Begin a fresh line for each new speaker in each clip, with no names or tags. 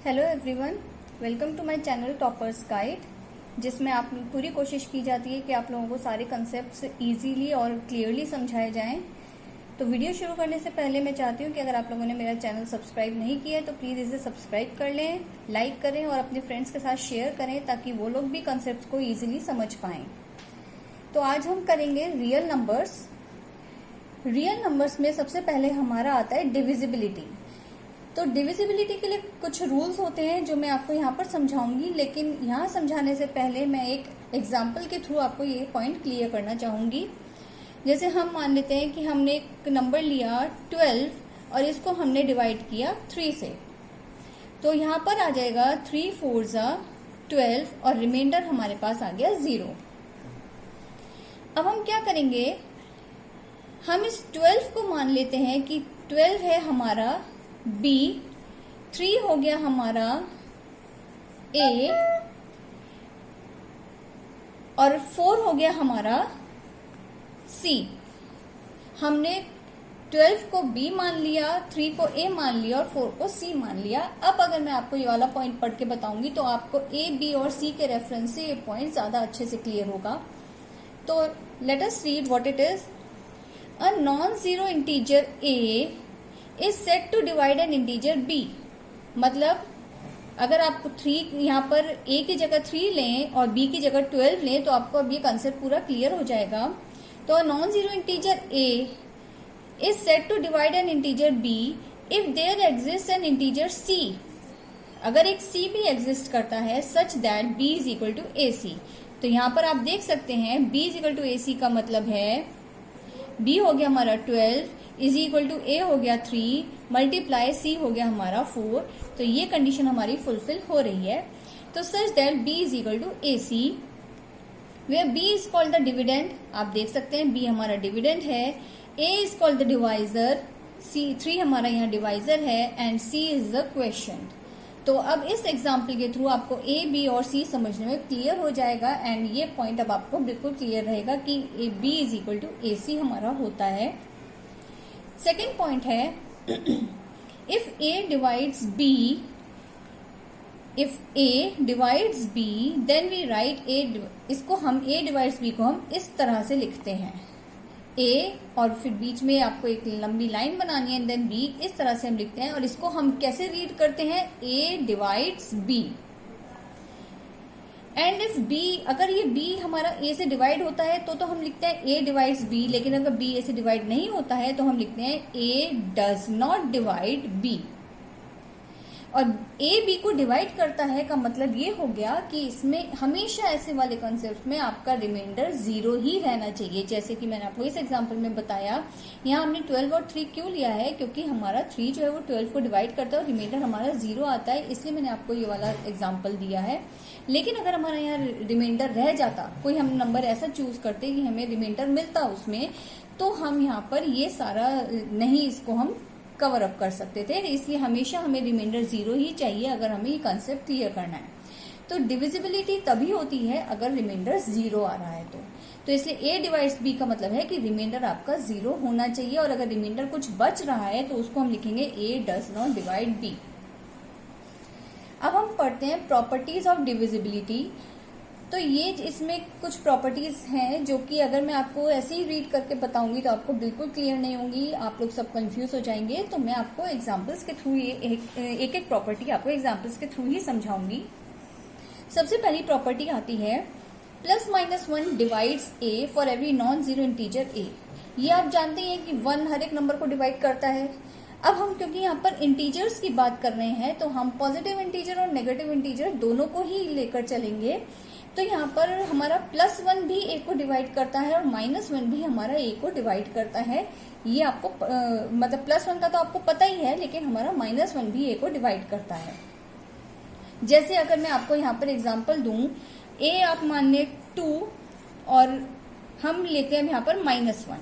Hello everyone, welcome to my channel toppers guide, जिसमें आप पूरी कोशिश की जाती है कि आप लोगों को सारे कंसेप्ट्स इजीली और क्लियरली समझाए जाएं। तो वीडियो शुरू करने से पहले मैं चाहती हूं कि अगर आप लोगों ने मेरा चैनल सब्सक्राइब नहीं किया है तो प्लीज़ इसे सब्सक्राइब कर लें, लाइक करें और अपने फ्रेंड्स के साथ शेयर करें ताकि वो लोग भी कंसेप्ट को ईजिली समझ पाएं। तो आज हम करेंगे रियल नंबर्स। रियल नंबर्स में सबसे पहले हमारा आता है डिविजिबिलिटी। तो डिविजिबिलिटी के लिए कुछ रूल्स होते हैं जो मैं आपको यहाँ पर समझाऊंगी, लेकिन यहाँ समझाने से पहले मैं एक एग्जाम्पल के थ्रू आपको ये पॉइंट क्लियर करना चाहूंगी। जैसे हम मान लेते हैं कि हमने एक नंबर लिया 12 और इसको हमने डिवाइड किया 3 से, तो यहाँ पर आ जाएगा 3 4 12 और रिमाइंडर हमारे पास आ गया 0। अब हम क्या करेंगे, हम इस 12 को मान लेते हैं कि 12 है हमारा B, 3 हो गया हमारा A और 4 हो गया हमारा C। हमने 12 को B मान लिया, 3 को A मान लिया और 4 को C मान लिया। अब अगर मैं आपको ये वाला पॉइंट पढ़ के बताऊंगी तो आपको A, B और C के रेफरेंस से ये पॉइंट ज्यादा अच्छे से क्लियर होगा। तो let us read what it is. A non zero integer A is said to divide an integer B। मतलब अगर आप 3 यहाँ पर A की जगह 3 लें और B की जगह 12 लें तो आपको अब ये कंसेप्ट पूरा क्लियर हो जाएगा। तो non zero integer A is said to divide an integer B if there exist an integer C। अगर एक C भी एग्जिस्ट करता है such that B is equal to AC। तो यहाँ पर आप देख सकते हैं B is equal to AC का मतलब है B हो गया हमारा 12 इज इक्वल टू A हो गया 3 मल्टीप्लाई C हो गया हमारा 4। तो ये कंडीशन हमारी फुलफिल हो रही है। तो such that B is equal to AC where B is called the dividend. आप देख सकते हैं B हमारा डिविडेंड है, A is called the divisor, C3 हमारा यहाँ डिवाइजर है and C is the question. तो अब इस एग्जाम्पल के थ्रू आपको A, B और C समझने में क्लियर हो जाएगा एंड ये पॉइंट अब आपको बिल्कुल क्लियर रहेगा कि B is equal to AC हमारा होता है। सेकेंड पॉइंट है if A divides B, if A divides B then we write A। इसको हम A डिवाइड्स B को हम इस तरह से लिखते हैं, A और फिर बीच में आपको एक लंबी लाइन बनानी है देन B, इस तरह से हम लिखते हैं। और इसको हम कैसे रीड करते हैं, A divides B and if B, अगर ये B हमारा A से डिवाइड होता है तो हम लिखते हैं A डिवाइड्स B, लेकिन अगर B A से डिवाइड नहीं होता है तो हम लिखते हैं A does not divide B। और A B को डिवाइड करता है का मतलब ये हो गया कि इसमें हमेशा ऐसे वाले कॉन्सेप्ट में आपका रिमाइंडर 0 ही रहना चाहिए। जैसे कि मैंने आपको इस एग्जांपल में बताया, यहाँ हमने 12 और 3 क्यों लिया है, क्योंकि हमारा 3 जो है वो 12 को डिवाइड करता है और रिमाइंडर हमारा 0 आता है, इसलिए मैंने आपको ये वाला एग्जाम्पल दिया है। लेकिन अगर हमारा यहाँ रिमाइंडर रह जाता, कोई हम नंबर ऐसा चूज करते कि हमें रिमाइंडर मिलता उसमें, तो हम यहाँ पर ये सारा नहीं इसको हम कवर अप कर सकते थे। इसलिए हमेशा हमें रिमाइंडर 0 ही चाहिए अगर हमें ये कंसेप्ट क्लियर करना है। तो डिविजिबिलिटी तभी होती है अगर रिमाइंडर 0 आ रहा है तो इसलिए A डिवाइड्स B का मतलब है कि रिमाइंडर आपका 0 होना चाहिए और अगर रिमाइंडर कुछ बच रहा है तो उसको हम लिखेंगे A does not divide B। अब हम पढ़ते हैं प्रॉपर्टीज ऑफ डिविजिबिलिटी। तो ये इसमें कुछ प्रॉपर्टीज हैं जो कि अगर मैं आपको ऐसे ही रीड करके बताऊंगी तो आपको बिल्कुल क्लियर नहीं होंगी, आप लोग सब कंफ्यूज हो जाएंगे। तो मैं आपको एग्जांपल्स के थ्रू ये एक प्रॉपर्टी आपको एग्जांपल्स के थ्रू ही समझाऊंगी। सबसे पहली प्रॉपर्टी आती है +-1 divides A for every non zero integer A। ये आप जानते हैं कि 1 हर एक नंबर को डिवाइड करता है। अब हम क्योंकि यहाँ पर इंटीजर्स की बात कर रहे हैं तो हम पॉजिटिव इंटीजर और नेगेटिव इंटीजर दोनों को ही लेकर चलेंगे। तो यहाँ पर हमारा +1 भी A को डिवाइड करता है और -1 भी हमारा A को डिवाइड करता है। ये आपको मतलब +1 का तो आपको पता ही है, लेकिन हमारा -1 भी A को डिवाइड करता है। जैसे अगर मैं आपको यहाँ पर एग्जांपल दूं, A आप मान लें 2 और हम लेते हैं यहाँ पर -1।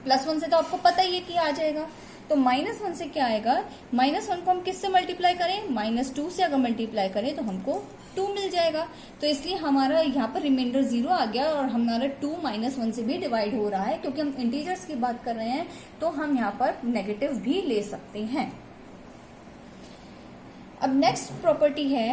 +1 से तो आपको पता ही है कि आ जाएगा, तो -1 से क्या आएगा, -1 को हम किससे मल्टीप्लाई करें, -2 से अगर मल्टीप्लाई करें तो हमको 2 मिल जाएगा। तो इसलिए हमारा यहाँ पर रिमाइंडर 0 आ गया और हमारा 2 -1 से भी डिवाइड हो रहा है। क्योंकि हम इंटीजर्स की बात कर रहे हैं तो हम यहाँ पर नेगेटिव भी ले सकते हैं। अब नेक्स्ट प्रॉपर्टी है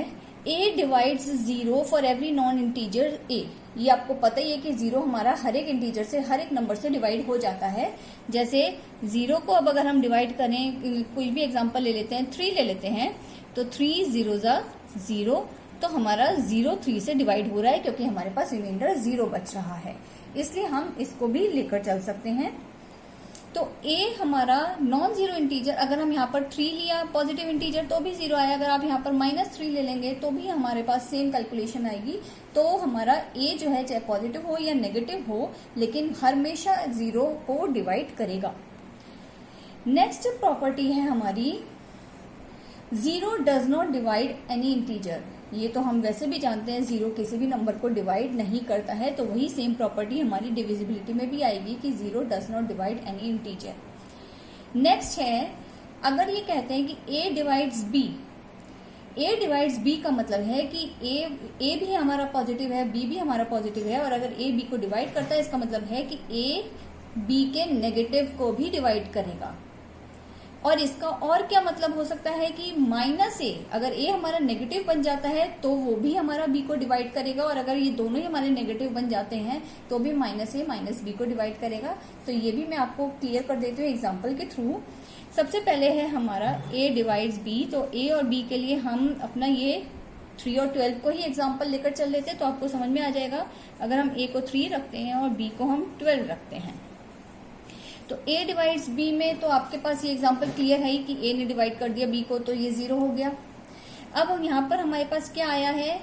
a divides 0 for every non integer a. ये आपको पता ही है कि 0 हमारा हर एक इंटीजर से, हर एक नंबर से डिवाइड हो जाता है। जैसे 0 को अब अगर हम डिवाइड करें, कोई भी एग्जांपल ले लेते हैं, 3 ले लेते हैं, तो 3 0 0, तो हमारा 0 3 से डिवाइड हो रहा है क्योंकि हमारे पास रिमाइंडर 0 बच रहा है, इसलिए हम इसको भी लेकर चल सकते हैं। तो a हमारा नॉन जीरो इंटीजर, अगर हम यहाँ पर 3 लिया पॉजिटिव इंटीजर तो भी 0 आया, अगर आप यहाँ पर -3 ले लेंगे तो भी हमारे पास सेम कैलकुलेशन आएगी। तो हमारा a जो है चाहे पॉजिटिव हो या नेगेटिव हो, लेकिन हमेशा 0 को डिवाइड करेगा। नेक्स्ट प्रॉपर्टी है हमारी 0 does not divide any integer. ये तो हम वैसे भी जानते हैं 0 किसी भी नंबर को डिवाइड नहीं करता है, तो वही सेम प्रॉपर्टी हमारी डिविजिबिलिटी में भी आएगी कि 0 does not divide any integer. Next है, अगर ये कहते हैं कि a divides b, a divides b का मतलब है कि a भी हमारा पॉजिटिव है, b भी हमारा पॉजिटिव है, और अगर a b को डिवाइड करता है इसका मतलब है कि a b के नेगेटिव को भी डिवाइड करेगा। और इसका और क्या मतलब हो सकता है कि -a, अगर a हमारा नेगेटिव बन जाता है तो वो भी हमारा b को डिवाइड करेगा, और अगर ये दोनों ही हमारे नेगेटिव बन जाते हैं तो भी -a -b को डिवाइड करेगा। तो ये भी मैं आपको क्लियर कर देती हूँ एग्जांपल के थ्रू। सबसे पहले है हमारा a डिवाइड्स b, तो a और b के लिए हम अपना ये 3 और 12 को ही एग्जाम्पल लेकर चल लेते हैं तो आपको समझ में आ जाएगा। अगर हम a को 3 रखते हैं और b को हम 12 रखते हैं, तो a डिवाइड्स b में तो आपके पास ये एग्जांपल क्लियर है ही कि a ने डिवाइड कर दिया b को, तो ये 0 हो गया। अब हम यहाँ पर हमारे पास क्या आया है,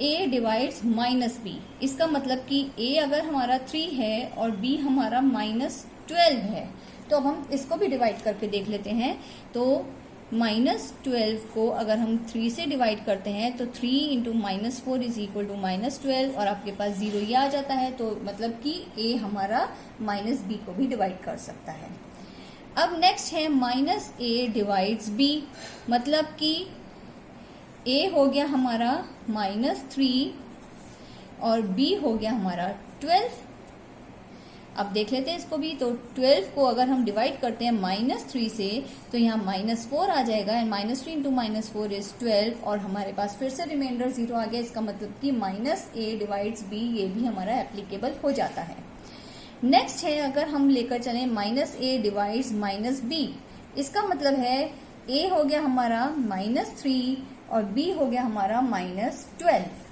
a डिवाइड्स -b। इसका मतलब कि a अगर हमारा 3 है और b हमारा -12 है, तो अब हम इसको भी डिवाइड करके देख लेते हैं। तो -12 को अगर हम 3 से डिवाइड करते हैं तो 3 × -4 इज इक्वल टू -12, और आपके पास 0 ये आ जाता है, तो मतलब कि a हमारा -b को भी डिवाइड कर सकता है। अब नेक्स्ट है -a डिवाइड्स b, मतलब कि a हो गया हमारा -3 और b हो गया हमारा 12। अब देख लेते हैं इसको भी, तो 12 को अगर हम डिवाइड करते हैं -3 से तो यहाँ -4 आ जाएगा, एंड -3 × -4 इज 12, और हमारे पास फिर से रिमाइंडर 0 आ गया। इसका मतलब कि -a डिवाइड्स b, ये भी हमारा एप्लीकेबल हो जाता है। नेक्स्ट है, अगर हम लेकर चलें -a डिवाइड्स -b, इसका मतलब है a हो गया हमारा -3 और b हो गया हमारा -12।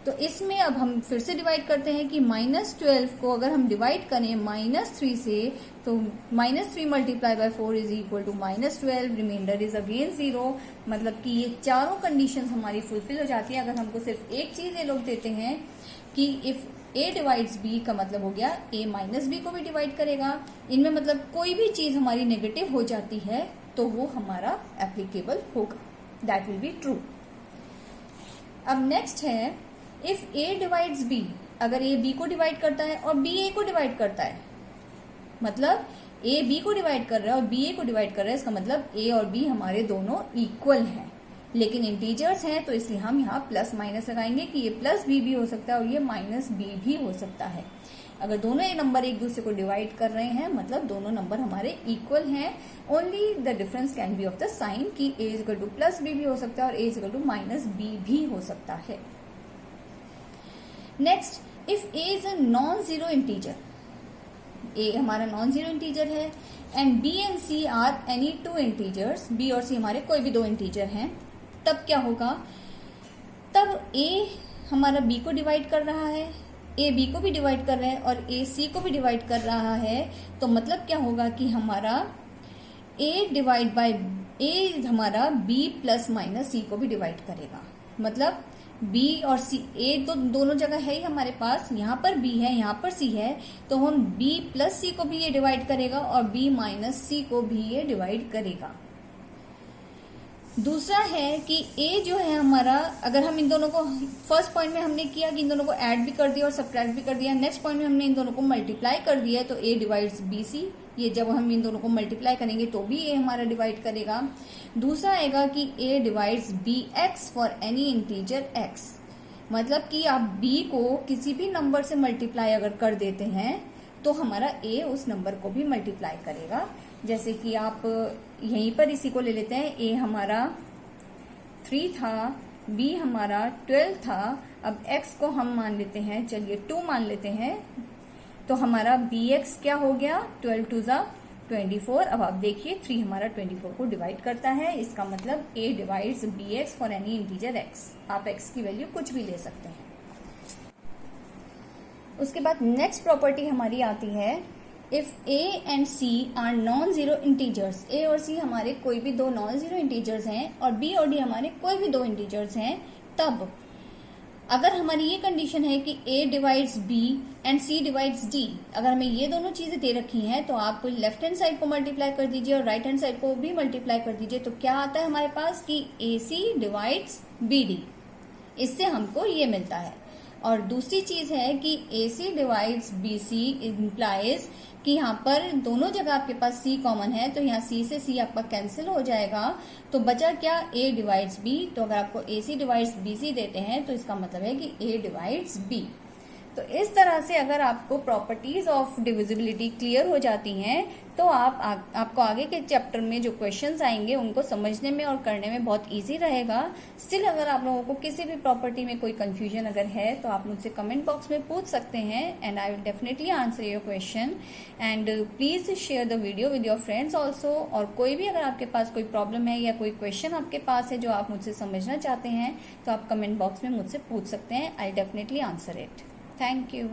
तो इसमें अब हम फिर से डिवाइड करते हैं कि -12 को अगर हम डिवाइड करें -3 से, तो -3 × 4 is equal to -12, remainder is again 0। मतलब कि ये चारों कंडीशंस हमारी फुलफिल हो जाती है। अगर हमको सिर्फ एक चीज ये लोग देते हैं कि इफ a डिवाइड्स b, का मतलब हो गया a -b को भी डिवाइड करेगा। इनमें मतलब कोई भी चीज हमारी नेगेटिव हो जाती है तो वो हमारा एप्लीकेबल होगा, दैट विल बी ट्रू। अब नेक्स्ट है, इफ a डिवाइड्स b, अगर a b को डिवाइड करता है और b a को डिवाइड करता है, मतलब a b को डिवाइड कर रहा है और b a को डिवाइड कर रहा है, इसका मतलब a और b हमारे दोनों इक्वल हैं, लेकिन इंटीजर्स हैं तो इसलिए हम यहाँ प्लस माइनस लगाएंगे कि ये +b भी हो सकता है और ये -b भी हो सकता है। अगर दोनों नंबर एक दूसरे को डिवाइड कर रहे हैं मतलब दोनों नंबर हमारे इक्वल हैं, only the difference can be of the sign, कि a इक्वल टू +b भी हो सकता है और a इक्वल टू -b भी हो सकता है। Next, if a is a non zero integer, a हमारा नॉन जीरो इंटीजर है, and b and c are any 2 integers, b और c हमारे कोई भी 2 इंटीजर हैं, तब क्या होगा, तब a हमारा b को डिवाइड कर रहा है, a b को भी डिवाइड कर रहा है और a c को भी डिवाइड कर रहा है, तो मतलब क्या होगा कि हमारा a डिवाइड बाय a हमारा b ± c को भी डिवाइड करेगा। मतलब b और c, a तो दोनों जगह है ही हमारे पास, यहाँ पर b है यहाँ पर c है, तो हम b + c को भी ये डिवाइड करेगा और b - c को भी ये डिवाइड करेगा। दूसरा है कि a जो है हमारा, अगर हम इन दोनों को, फर्स्ट पॉइंट में हमने किया कि इन दोनों को ऐड भी कर दिया और सब्ट्रैक्ट भी कर दिया, नेक्स्ट पॉइंट में हमने इन दोनों को मल्टीप्लाई कर दिया है, तो a डिवाइड्स bc, ये जब हम इन दोनों को मल्टीप्लाई करेंगे तो भी a हमारा डिवाइड करेगा। दूसरा आएगा कि a divides bx for any integer x, मतलब कि आप b को किसी भी नंबर से मल्टीप्लाई अगर कर देते हैं तो हमारा a उस नंबर को भी मल्टीप्लाई करेगा। जैसे कि आप यहीं पर इसी को ले लेते हैं, a हमारा 3 था, b हमारा 12 था। अब x को हम मान लेते हैं, चलिए 2 मान लेते हैं, तो हमारा bx क्या हो गया, 12 2 ज़ा 24। अब आप देखिए 3 हमारा 24 को डिवाइड करता है, इसका मतलब a divides bx for any integer x। आप x की वैल्यू कुछ भी ले सकते हैं। उसके बाद नेक्स्ट प्रॉपर्टी हमारी आती है, if a and c are non zero integers, a और c हमारे कोई भी दो नॉन जीरो इंटीजर्स हैं और b और d हमारे कोई भी दो इंटीजर्स हैं, तब अगर हमारी ये कंडीशन है कि a divides b and c divides d, अगर हमें ये दोनों चीजें दे रखी हैं तो आप लेफ्ट हैंड साइड को मल्टीप्लाई कर दीजिए और राइट हैंड साइड को भी मल्टीप्लाई कर दीजिए, तो क्या आता है हमारे पास कि ac डिवाइड्स bd, इससे हमको ये मिलता है। और दूसरी चीज है कि AC डिवाइड्स BC इम्प्लाइज कि यहाँ पर दोनों जगह आपके पास C कॉमन है, तो यहाँ C से C आपका कैंसिल हो जाएगा, तो बचा क्या, A डिवाइड्स B। तो अगर आपको AC डिवाइड्स BC देते हैं तो इसका मतलब है कि A डिवाइड्स B। तो इस तरह से अगर आपको प्रॉपर्टीज ऑफ डिविजिबिलिटी क्लियर हो जाती हैं तो आपको आगे के चैप्टर में जो क्वेश्चंस आएंगे उनको समझने में और करने में बहुत इजी रहेगा। स्टिल अगर आप लोगों को किसी भी प्रॉपर्टी में कोई कंफ्यूजन अगर है तो आप मुझसे कमेंट बॉक्स में पूछ सकते हैं and I will definitely answer your question. And please share the video with your friends also. और कोई भी अगर आपके पास कोई प्रॉब्लम है या कोई क्वेश्चन आपके पास है जो आप मुझसे समझना चाहते हैं तो आप कमेंट बॉक्स में मुझसे पूछ सकते हैं। I definitely answer it. Thank you.